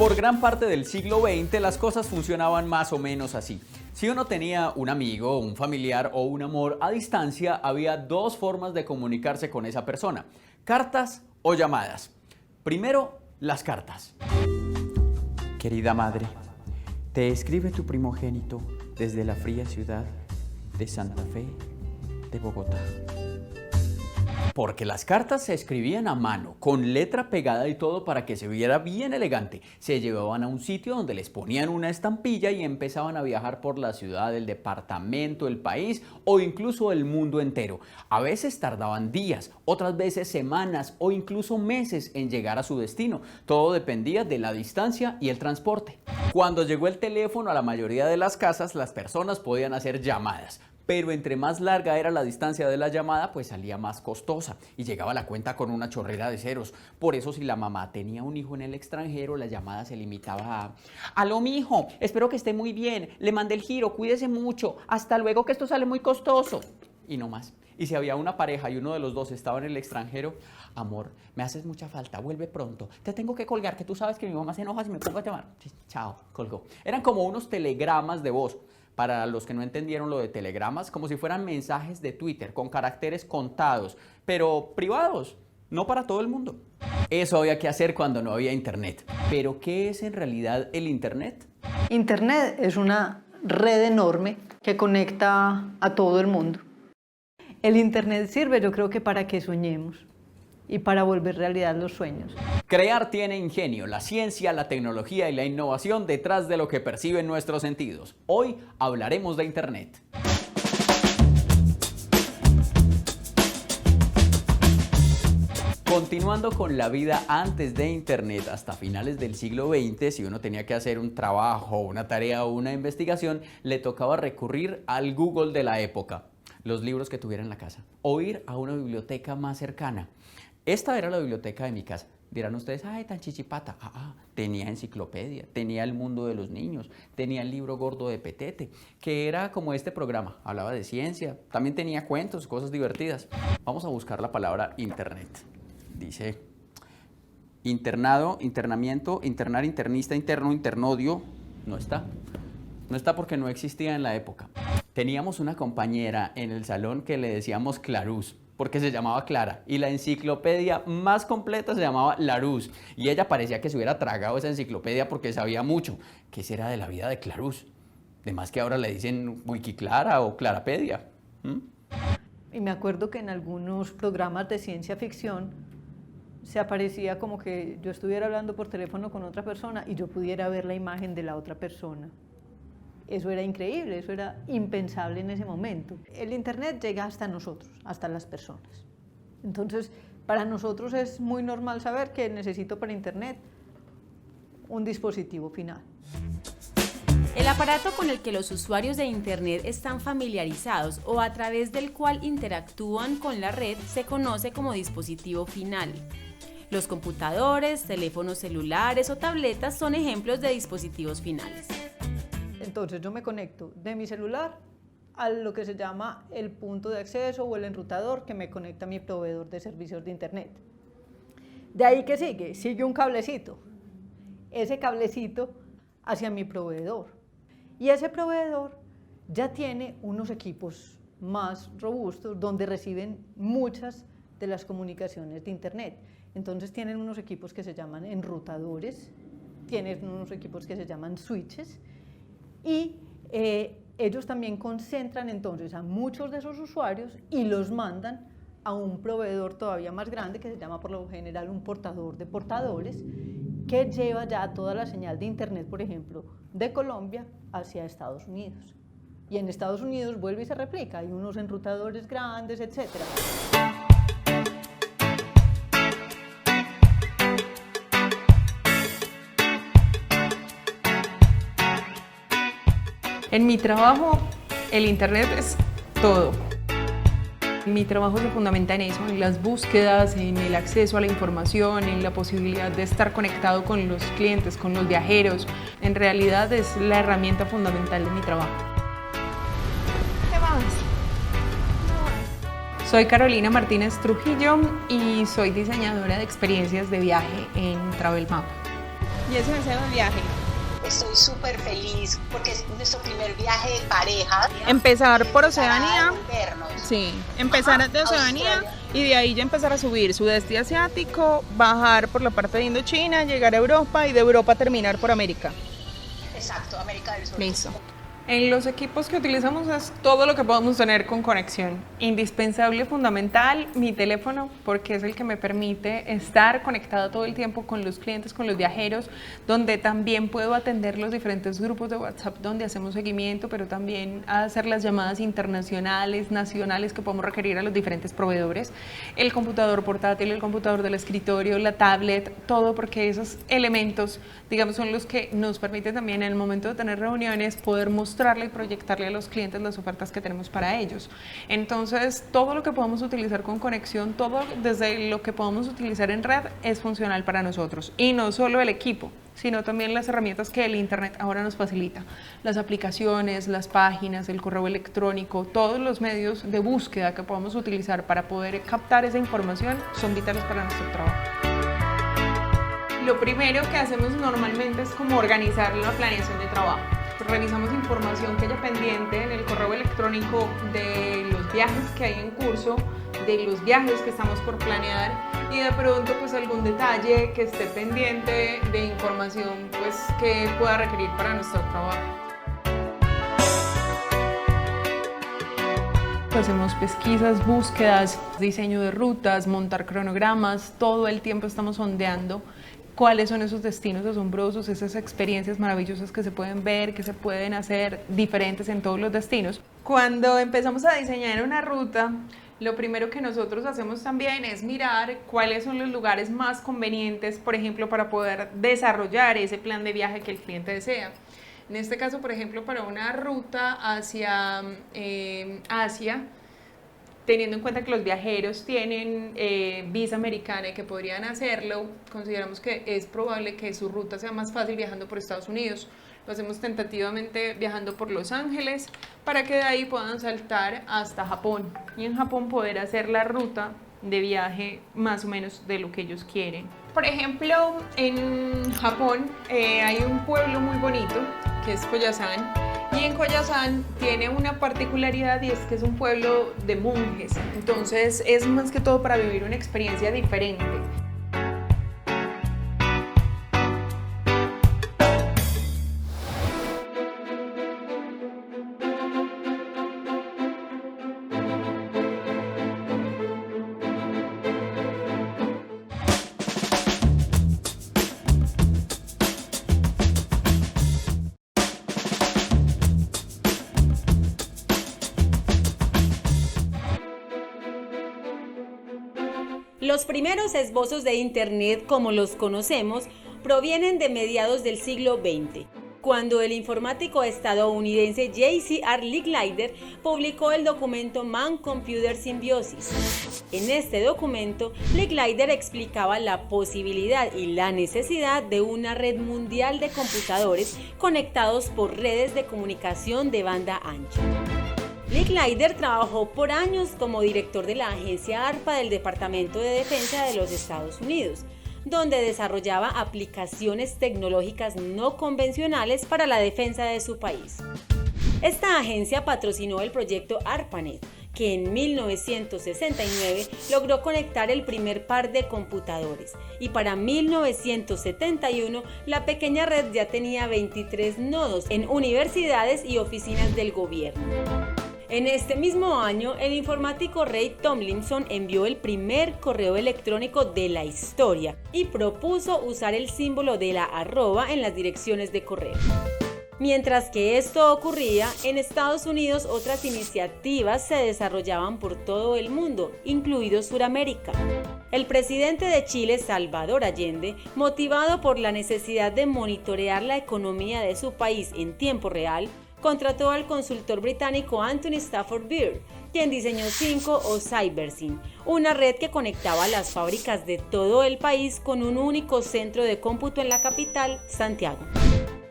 Por gran parte del siglo XX las cosas funcionaban más o menos así. Si uno tenía un amigo, un familiar o un amor a distancia, había dos formas de comunicarse con esa persona: cartas o llamadas. Primero, las cartas. Querida madre, te escribe tu primogénito desde la fría ciudad de Santa Fe de Bogotá. Porque las cartas se escribían a mano, con letra pegada y todo para que se viera bien elegante. Se llevaban a un sitio donde les ponían una estampilla y empezaban a viajar por la ciudad, el departamento, el país o incluso el mundo entero. A veces tardaban días, otras veces semanas o incluso meses en llegar a su destino. Todo dependía de la distancia y el transporte. Cuando llegó el teléfono a la mayoría de las casas, las personas podían hacer llamadas. Pero entre más larga era la distancia de la llamada, pues salía más costosa y llegaba la cuenta con una chorrera de ceros. Por eso, si la mamá tenía un hijo en el extranjero, la llamada se limitaba a: aló, mijo, espero que esté muy bien, le mandé el giro, cuídese mucho, hasta luego que esto sale muy costoso. Y no más. Y si había una pareja y uno de los dos estaba en el extranjero: amor, me haces mucha falta, vuelve pronto, te tengo que colgar, que tú sabes que mi mamá se enoja si me pongo a llamar. Sí, chao, colgó. Eran como unos telegramas de voz. Para los que no entendieron lo de telegramas, como si fueran mensajes de Twitter con caracteres contados, pero privados, no para todo el mundo. Eso había que hacer cuando no había internet. ¿Pero qué es en realidad el internet? Internet es una red enorme que conecta a todo el mundo. El internet sirve, yo creo que para que soñemos y para volver realidad los sueños. Crear tiene ingenio, la ciencia, la tecnología y la innovación detrás de lo que perciben nuestros sentidos. Hoy hablaremos de internet. Continuando con la vida antes de internet, hasta finales del siglo XX, si uno tenía que hacer un trabajo, una tarea o una investigación, le tocaba recurrir al Google de la época, los libros que tuviera en la casa, o ir a una biblioteca más cercana. Esta era la biblioteca de mi casa. Dirán ustedes: ay, tan chichipata. Tenía enciclopedia, tenía el mundo de los niños, tenía el libro gordo de Petete, que era como este programa, hablaba de ciencia, también tenía cuentos, cosas divertidas. Vamos a buscar la palabra internet. Dice: internado, internamiento, internar, internista, interno, internodio. No está. No está porque no existía en la época. Teníamos una compañera en el salón que le decíamos Claruz, porque se llamaba Clara, y la enciclopedia más completa se llamaba Laruz, y ella parecía que se hubiera tragado esa enciclopedia porque sabía mucho. ¿Qué será de la vida de Claruz? Además que ahora le dicen Wikiclara o Clarapedia. Y me acuerdo que en algunos programas de ciencia ficción se aparecía como que yo estuviera hablando por teléfono con otra persona y yo pudiera ver la imagen de la otra persona. Eso era increíble, eso era impensable en ese momento. El internet llega hasta nosotros, hasta las personas. Entonces, para nosotros es muy normal saber que necesito para internet un dispositivo final. El aparato con el que los usuarios de internet están familiarizados o a través del cual interactúan con la red se conoce como dispositivo final. Los computadores, teléfonos celulares o tabletas son ejemplos de dispositivos finales. Entonces yo me conecto de mi celular a lo que se llama el punto de acceso o el enrutador que me conecta a mi proveedor de servicios de internet. De ahí, ¿qué sigue? Sigue un cablecito. Ese cablecito hacia mi proveedor. Y ese proveedor ya tiene unos equipos más robustos donde reciben muchas de las comunicaciones de internet. Entonces tienen unos equipos que se llaman enrutadores, tienen unos equipos que se llaman switches, y ellos también concentran entonces a muchos de esos usuarios y los mandan a un proveedor todavía más grande que se llama por lo general un portador de portadores, que lleva ya toda la señal de internet, por ejemplo, de Colombia hacia Estados Unidos. Y en Estados Unidos vuelve y se replica, hay unos enrutadores grandes, etc. En mi trabajo, el internet es todo. Mi trabajo se fundamenta en eso, en las búsquedas, en el acceso a la información, en la posibilidad de estar conectado con los clientes, con los viajeros. En realidad es la herramienta fundamental de mi trabajo. ¿Qué más? Soy Carolina Martínez Trujillo y soy diseñadora de experiencias de viaje en Travelmap. y ese deseo de viaje? Estoy súper feliz porque es nuestro primer viaje de pareja. Empezar por Oceanía. Vernos. Sí, empezar de Oceanía Australia. y de ahí ya empezar a subir sudeste asiático, bajar por la parte de Indochina, llegar a Europa y de Europa terminar por América. Exacto, América del Sur. Listo. En los equipos que utilizamos es todo lo que podemos tener con conexión. Indispensable, fundamental, mi teléfono, porque es el que me permite estar conectada todo el tiempo con los clientes, con los viajeros, donde también puedo atender los diferentes grupos de WhatsApp donde hacemos seguimiento, pero también hacer las llamadas internacionales, nacionales que podemos requerir a los diferentes proveedores. El computador portátil, el computador del escritorio, la tablet, todo, porque esos elementos, digamos, son los que nos permiten también en el momento de tener reuniones poder mostrarle y proyectarle a los clientes las ofertas que tenemos para ellos. Entonces, todo lo que podamos utilizar con conexión, todo desde lo que podamos utilizar en red es funcional para nosotros. Y no solo el equipo, sino también las herramientas que el Internet ahora nos facilita. Las aplicaciones, las páginas, el correo electrónico, todos los medios de búsqueda que podamos utilizar para poder captar esa información son vitales para nuestro trabajo. Lo primero que hacemos normalmente es como organizar la planeación de trabajo. Revisamos información que haya pendiente en el correo electrónico de los viajes que hay en curso, de los viajes que estamos por planear y de pronto pues algún detalle que esté pendiente de información pues que pueda requerir para nuestro trabajo. Hacemos pesquisas, búsquedas, diseño de rutas, montar cronogramas, todo el tiempo estamos sondeando cuáles son esos destinos asombrosos, esas experiencias maravillosas que se pueden ver, que se pueden hacer diferentes en todos los destinos. Cuando empezamos a diseñar una ruta, lo primero que nosotros hacemos también es mirar cuáles son los lugares más convenientes, por ejemplo, para poder desarrollar ese plan de viaje que el cliente desea. En este caso, por ejemplo, para una ruta hacia Asia, teniendo en cuenta que los viajeros tienen visa americana y que podrían hacerlo, consideramos que es probable que su ruta sea más fácil viajando por Estados Unidos. Lo hacemos tentativamente viajando por Los Ángeles para que de ahí puedan saltar hasta Japón y en Japón poder hacer la ruta de viaje más o menos de lo que ellos quieren. Por ejemplo, en Japón hay un pueblo muy bonito que es Koyasan. Y en Koyasan tiene una particularidad y es que es un pueblo de monjes, entonces es más que todo para vivir una experiencia diferente. Los primeros esbozos de Internet, como los conocemos, provienen de mediados del siglo XX, cuando el informático estadounidense J.C.R. Licklider publicó el documento Man-Computer Symbiosis. En este documento, Licklider explicaba la posibilidad y la necesidad de una red mundial de computadores conectados por redes de comunicación de banda ancha. Licklider trabajó por años como director de la agencia ARPA del Departamento de Defensa de los Estados Unidos, donde desarrollaba aplicaciones tecnológicas no convencionales para la defensa de su país. Esta agencia patrocinó el proyecto ARPANET, que en 1969 logró conectar el primer par de computadores, y para 1971 la pequeña red ya tenía 23 nodos en universidades y oficinas del gobierno. En este mismo año, el informático Ray Tomlinson envió el primer correo electrónico de la historia y propuso usar el símbolo de la arroba en las direcciones de correo. Mientras que esto ocurría, en Estados Unidos otras iniciativas se desarrollaban por todo el mundo, incluido Suramérica. El presidente de Chile, Salvador Allende, motivado por la necesidad de monitorear la economía de su país en tiempo real, contrató al consultor británico Anthony Stafford Beer, quien diseñó Cinco o CyberSyn, una red que conectaba las fábricas de todo el país con un único centro de cómputo en la capital, Santiago.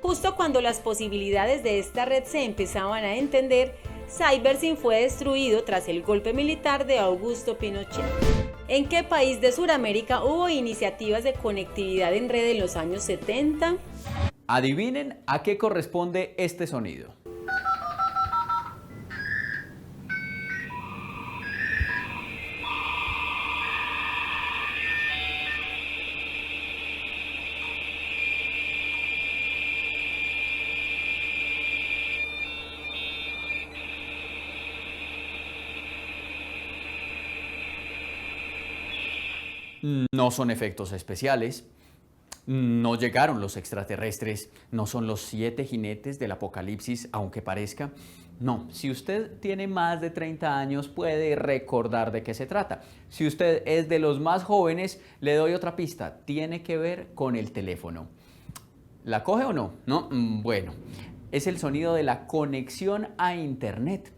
Justo cuando las posibilidades de esta red se empezaban a entender, CyberSyn fue destruido tras el golpe militar de Augusto Pinochet. ¿En qué país de Sudamérica hubo iniciativas de conectividad en red en los años 70? Adivinen a qué corresponde este sonido. No son efectos especiales, no llegaron los extraterrestres, no son los 7 jinetes del apocalipsis, aunque parezca. No, si usted tiene más de 30 años puede recordar de qué se trata. Si usted es de los más jóvenes, le doy otra pista, tiene que ver con el teléfono. ¿La coge o no? ¿No? Bueno, es el sonido de la conexión a Internet.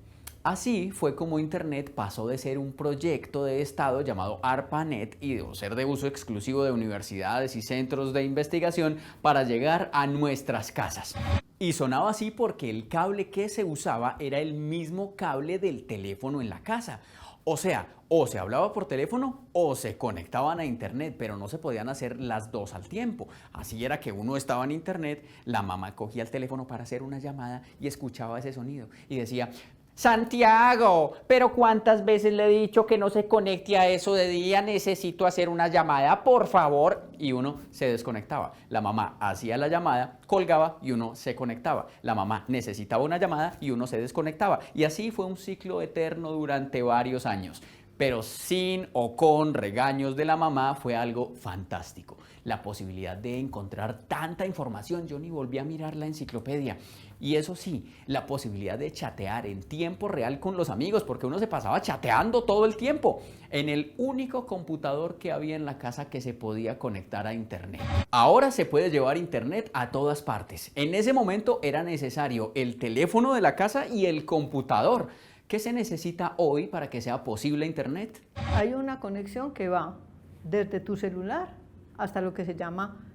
Así fue como Internet pasó de ser un proyecto de Estado llamado ARPANET y de ser de uso exclusivo de universidades y centros de investigación para llegar a nuestras casas. Y sonaba así porque el cable que se usaba era el mismo cable del teléfono en la casa. O sea, o se hablaba por teléfono o se conectaban a Internet, pero no se podían hacer las dos al tiempo. Así era que uno estaba en Internet, la mamá cogía el teléfono para hacer una llamada y escuchaba ese sonido y decía: Santiago, pero ¿cuántas veces le he dicho que no se conecte a eso de día? Necesito hacer una llamada, por favor. Y uno se desconectaba. La mamá hacía la llamada, colgaba y uno se conectaba. La mamá necesitaba una llamada y uno se desconectaba. Y así fue un ciclo eterno durante varios años. Pero sin o con regaños de la mamá fue algo fantástico. La posibilidad de encontrar tanta información, yo ni volví a mirar la enciclopedia. Y eso sí, la posibilidad de chatear en tiempo real con los amigos, porque uno se pasaba chateando todo el tiempo, en el único computador que había en la casa que se podía conectar a Internet. Ahora se puede llevar Internet a todas partes. En ese momento era necesario el teléfono de la casa y el computador. ¿Qué se necesita hoy para que sea posible Internet? Hay una conexión que va desde tu celular hasta lo que se llama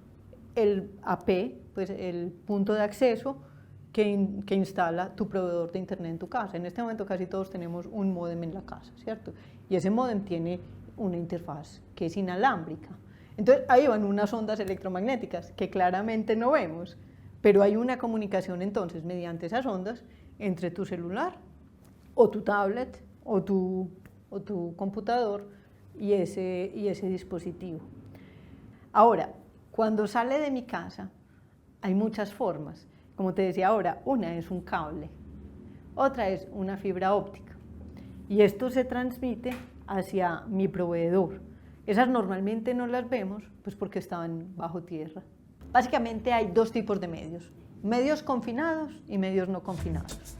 el AP, pues el punto de acceso que instala tu proveedor de Internet en tu casa. En este momento casi todos tenemos un módem en la casa, ¿cierto? Y ese módem tiene una interfaz que es inalámbrica. Entonces ahí van unas ondas electromagnéticas que claramente no vemos, pero hay una comunicación entonces mediante esas ondas entre tu celular o tu tablet o tu computador y ese dispositivo. Ahora, cuando sale de mi casa hay muchas formas. Como te decía ahora, una es un cable, otra es una fibra óptica. Y esto se transmite hacia mi proveedor. Esas normalmente no las vemos pues porque están bajo tierra. Básicamente hay dos tipos de medios confinados y medios no confinados.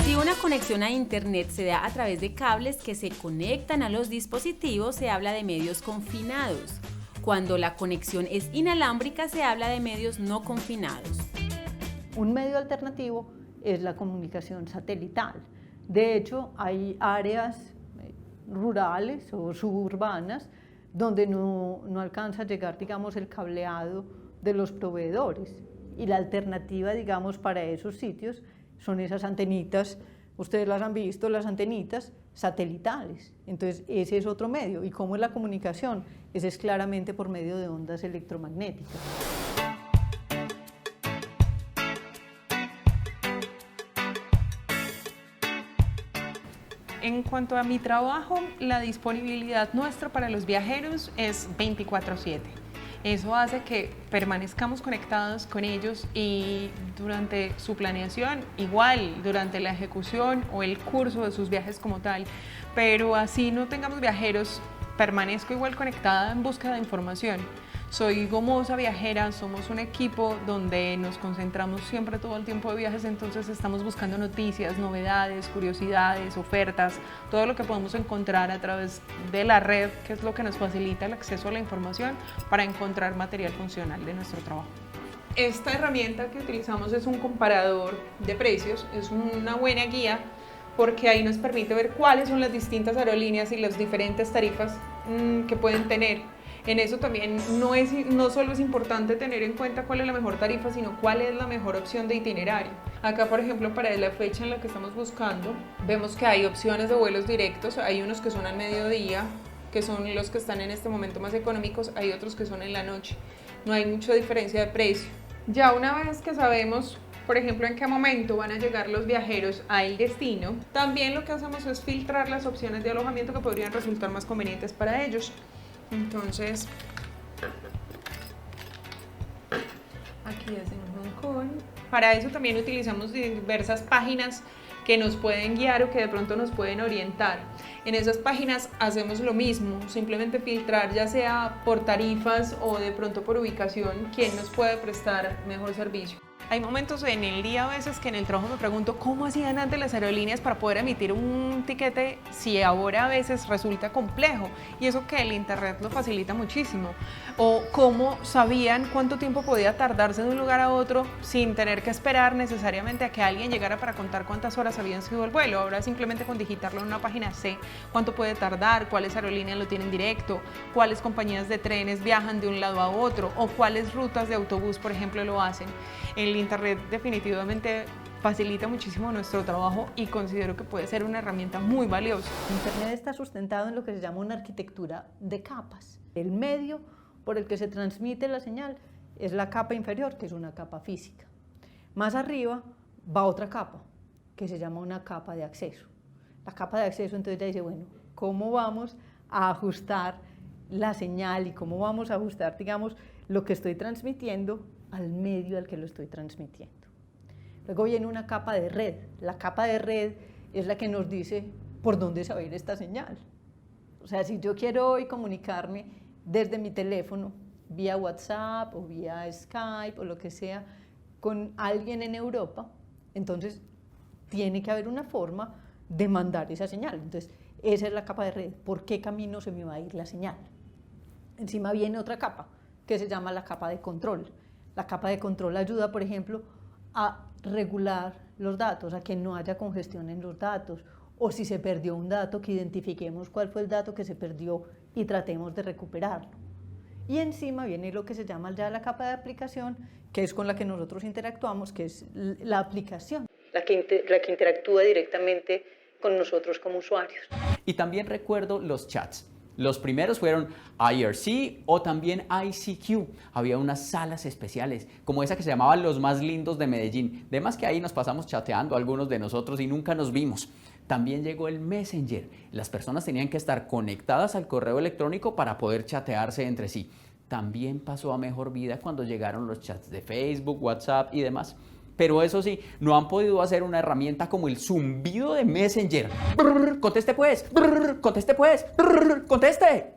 Si una conexión a Internet se da a través de cables que se conectan a los dispositivos, se habla de medios confinados. Cuando la conexión es inalámbrica, se habla de medios no confinados. Un medio alternativo es la comunicación satelital. De hecho, hay áreas rurales o suburbanas donde no alcanza a llegar, digamos, el cableado de los proveedores. Y la alternativa, digamos, para esos sitios son esas antenitas, ustedes las han visto, las antenitas satelitales. Entonces, ese es otro medio. ¿Y cómo es la comunicación? Ese es claramente por medio de ondas electromagnéticas. En cuanto a mi trabajo, la disponibilidad nuestra para los viajeros es 24/7. Eso hace que permanezcamos conectados con ellos y durante su planeación, igual durante la ejecución o el curso de sus viajes como tal, pero así no tengamos viajeros, permanezco igual conectada en búsqueda de información. Soy Gomosa Viajera, somos un equipo donde nos concentramos siempre todo el tiempo de viajes, entonces estamos buscando noticias, novedades, curiosidades, ofertas, todo lo que podemos encontrar a través de la red, que es lo que nos facilita el acceso a la información para encontrar material funcional de nuestro trabajo. Esta herramienta que utilizamos es un comparador de precios, es una buena guía porque ahí nos permite ver cuáles son las distintas aerolíneas y las diferentes tarifas que pueden tener. En eso también no solo es importante tener en cuenta cuál es la mejor tarifa, sino cuál es la mejor opción de itinerario. Acá, por ejemplo, para la fecha en la que estamos buscando, vemos que hay opciones de vuelos directos, hay unos que son al mediodía, que son los que están en este momento más económicos, hay otros que son en la noche. No hay mucha diferencia de precio. Ya una vez que sabemos, por ejemplo, en qué momento van a llegar los viajeros al destino, también lo que hacemos es filtrar las opciones de alojamiento que podrían resultar más convenientes para ellos. Entonces, aquí es en Hong Kong. Para eso también utilizamos diversas páginas que nos pueden guiar o que de pronto nos pueden orientar. En esas páginas hacemos lo mismo, simplemente filtrar ya sea por tarifas o de pronto por ubicación quién nos puede prestar mejor servicio. Hay momentos en el día a veces que en el trabajo me pregunto cómo hacían antes las aerolíneas para poder emitir un tiquete si ahora a veces resulta complejo, y eso que el internet lo facilita muchísimo, o cómo sabían cuánto tiempo podía tardarse de un lugar a otro sin tener que esperar necesariamente a que alguien llegara para contar cuántas horas habían sido el vuelo. Ahora simplemente con digitarlo en una página sé cuánto puede tardar, cuáles aerolíneas lo tienen directo, cuáles compañías de trenes viajan de un lado a otro o cuáles rutas de autobús, por ejemplo, lo hacen. El internet definitivamente facilita muchísimo nuestro trabajo y considero que puede ser una herramienta muy valiosa. Internet está sustentado en lo que se llama una arquitectura de capas. El medio por el que se transmite la señal es la capa inferior, que es una capa física. Más arriba va otra capa, que se llama una capa de acceso. La capa de acceso entonces ya dice, bueno, ¿cómo vamos a ajustar la señal y cómo vamos a ajustar, digamos, lo que estoy transmitiendo al medio al que lo estoy transmitiendo? Luego viene una capa de red. La capa de red es la que nos dice por dónde se va a ir esta señal. O sea, si yo quiero hoy comunicarme desde mi teléfono, vía WhatsApp o vía Skype o lo que sea, con alguien en Europa, entonces tiene que haber una forma de mandar esa señal. Entonces, esa es la capa de red. ¿Por qué camino se me va a ir la señal? Encima viene otra capa, que se llama la capa de control. La capa de control ayuda, por ejemplo, a regular los datos, a que no haya congestión en los datos, o si se perdió un dato, que identifiquemos cuál fue el dato que se perdió y tratemos de recuperarlo. Y encima viene lo que se llama ya la capa de aplicación, que es con la que nosotros interactuamos, que es la aplicación, la que interactúa directamente con nosotros como usuarios. Y también recuerdo los chats. Los primeros fueron IRC o también ICQ. Había unas salas especiales, como esa que se llamaba Los Más Lindos de Medellín. Además que ahí nos pasamos chateando algunos de nosotros y nunca nos vimos. También llegó el Messenger. Las personas tenían que estar conectadas al correo electrónico para poder chatearse entre sí. También pasó a mejor vida cuando llegaron los chats de Facebook, WhatsApp y demás. Pero eso sí, no han podido hacer una herramienta como el zumbido de Messenger. Brr, conteste pues, brr, conteste pues, brr, conteste.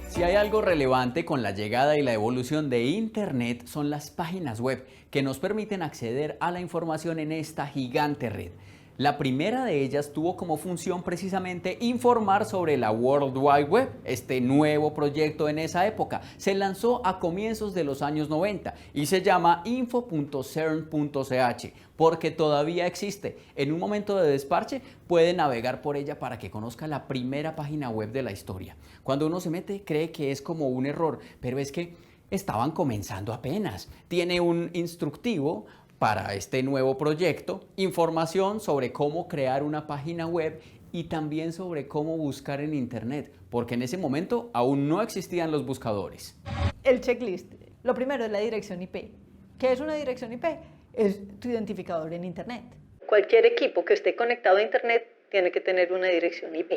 Si hay algo relevante con la llegada y la evolución de Internet son las páginas web que nos permiten acceder a la información en esta gigante red. La primera de ellas tuvo como función precisamente informar sobre la World Wide Web, este nuevo proyecto en esa época. Se lanzó a comienzos de los años 90 y se llama info.cern.ch porque todavía existe. En un momento de desparche puede navegar por ella para que conozca la primera página web de la historia. Cuando uno se mete cree que es como un error, pero es que estaban comenzando apenas. Tiene un instructivo para este nuevo proyecto, información sobre cómo crear una página web y también sobre cómo buscar en Internet, porque en ese momento aún no existían los buscadores. El checklist. Lo primero es la dirección IP. ¿Qué es una dirección IP? Es tu identificador en Internet. Cualquier equipo que esté conectado a Internet tiene que tener una dirección IP.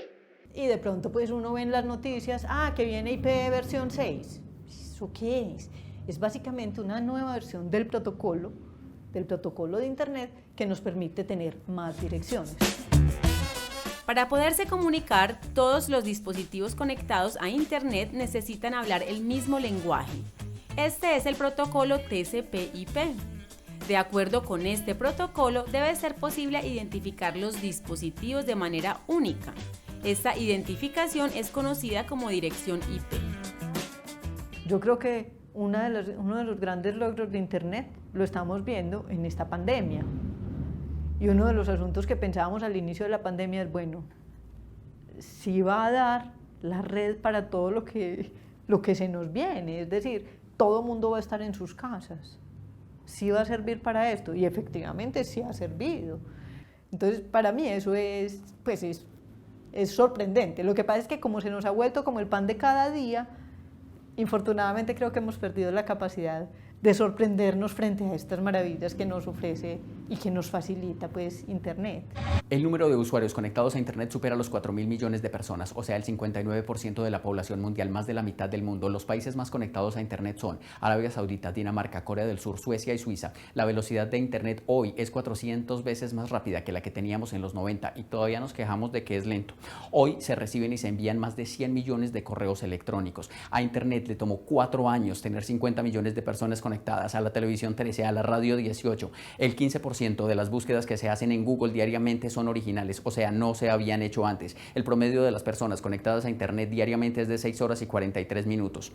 Y de pronto pues uno ve en las noticias, que viene IP versión 6. ¿Eso qué es? Es básicamente una nueva versión del protocolo del protocolo de Internet que nos permite tener más direcciones. Para poderse comunicar, todos los dispositivos conectados a Internet necesitan hablar el mismo lenguaje. Este es el protocolo TCP/IP. De acuerdo con este protocolo, debe ser posible identificar los dispositivos de manera única. Esta identificación es conocida como dirección IP. Yo creo que uno de los grandes logros de Internet lo estamos viendo en esta pandemia. Y uno de los asuntos que pensábamos al inicio de la pandemia es, bueno, si va a dar la red para todo lo que se nos viene, es decir, todo el mundo va a estar en sus casas. ¿Sí va a servir para esto? Y efectivamente sí ha servido. Entonces, para mí eso es sorprendente. Lo que pasa es que como se nos ha vuelto como el pan de cada día, infortunadamente creo que hemos perdido la capacidad de sorprendernos frente a estas maravillas que nos ofrece y que nos facilita Internet. El número de usuarios conectados a Internet supera los 4.000 millones de personas, o sea, el 59% de la población mundial, más de la mitad del mundo. Los países más conectados a Internet son Arabia Saudita, Dinamarca, Corea del Sur, Suecia y Suiza. La velocidad de Internet hoy es 400 veces más rápida que la que teníamos en los 90 y todavía nos quejamos de que es lento. Hoy se reciben y se envían más de 100 millones de correos electrónicos. A Internet le tomó 4 años tener 50 millones de personas conectadas, a la televisión 13, a la radio 18. El 15% de las búsquedas que se hacen en Google diariamente son originales, o sea, no se habían hecho antes. El promedio de las personas conectadas a Internet diariamente es de 6 horas y 43 minutos.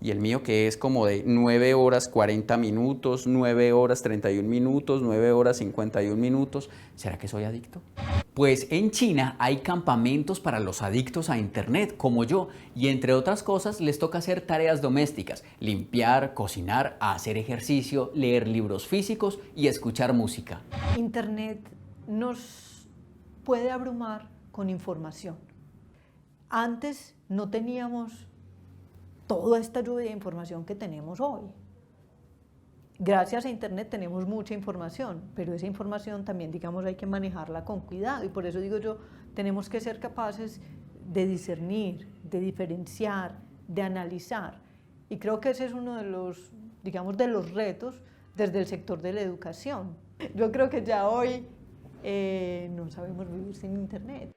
Y el mío que es como de 9 horas 40 minutos, 9 horas 31 minutos, 9 horas 51 minutos. ¿Será que soy adicto? Pues en China hay campamentos para los adictos a Internet, como yo, y entre otras cosas les toca hacer tareas domésticas, limpiar, cocinar, hacer ejercicio, leer libros físicos y escuchar música. Internet nos puede abrumar con información. Antes no teníamos toda esta lluvia de información que tenemos hoy. Gracias a Internet tenemos mucha información, pero esa información también, digamos, hay que manejarla con cuidado y por eso digo yo, tenemos que ser capaces de discernir, de diferenciar, de analizar. Y creo que ese es uno de los, digamos, de los retos desde el sector de la educación. Yo creo que ya hoy no sabemos vivir sin Internet.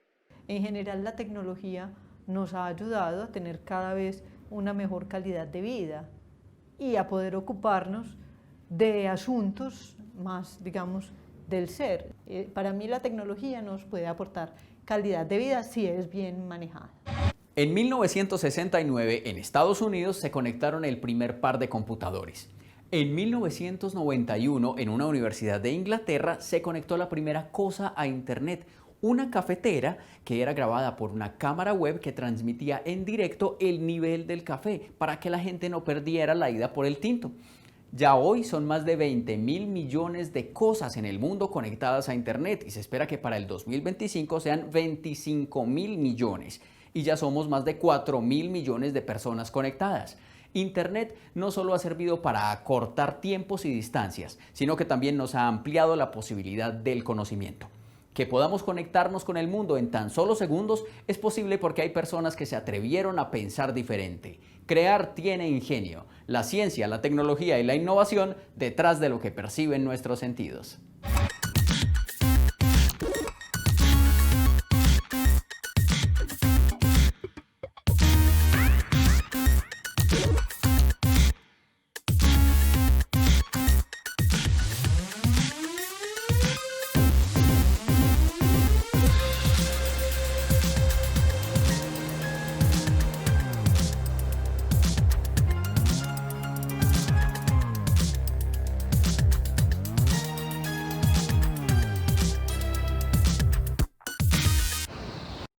En general, la tecnología nos ha ayudado a tener cada vez una mejor calidad de vida y a poder ocuparnos de asuntos más, digamos, del ser. Para mí la tecnología nos puede aportar calidad de vida si es bien manejada. En 1969, en Estados Unidos, se conectaron el primer par de computadores. En 1991, en una universidad de Inglaterra, se conectó la primera cosa a Internet, una cafetera que era grabada por una cámara web que transmitía en directo el nivel del café para que la gente no perdiera la ida por el tinto. Ya hoy son más de 20.000 millones de cosas en el mundo conectadas a Internet y se espera que para el 2025 sean 25.000 millones y ya somos más de 4.000 millones de personas conectadas. Internet no solo ha servido para acortar tiempos y distancias, sino que también nos ha ampliado la posibilidad del conocimiento. Que podamos conectarnos con el mundo en tan solo segundos es posible porque hay personas que se atrevieron a pensar diferente. Crear tiene ingenio, la ciencia, la tecnología y la innovación detrás de lo que perciben nuestros sentidos.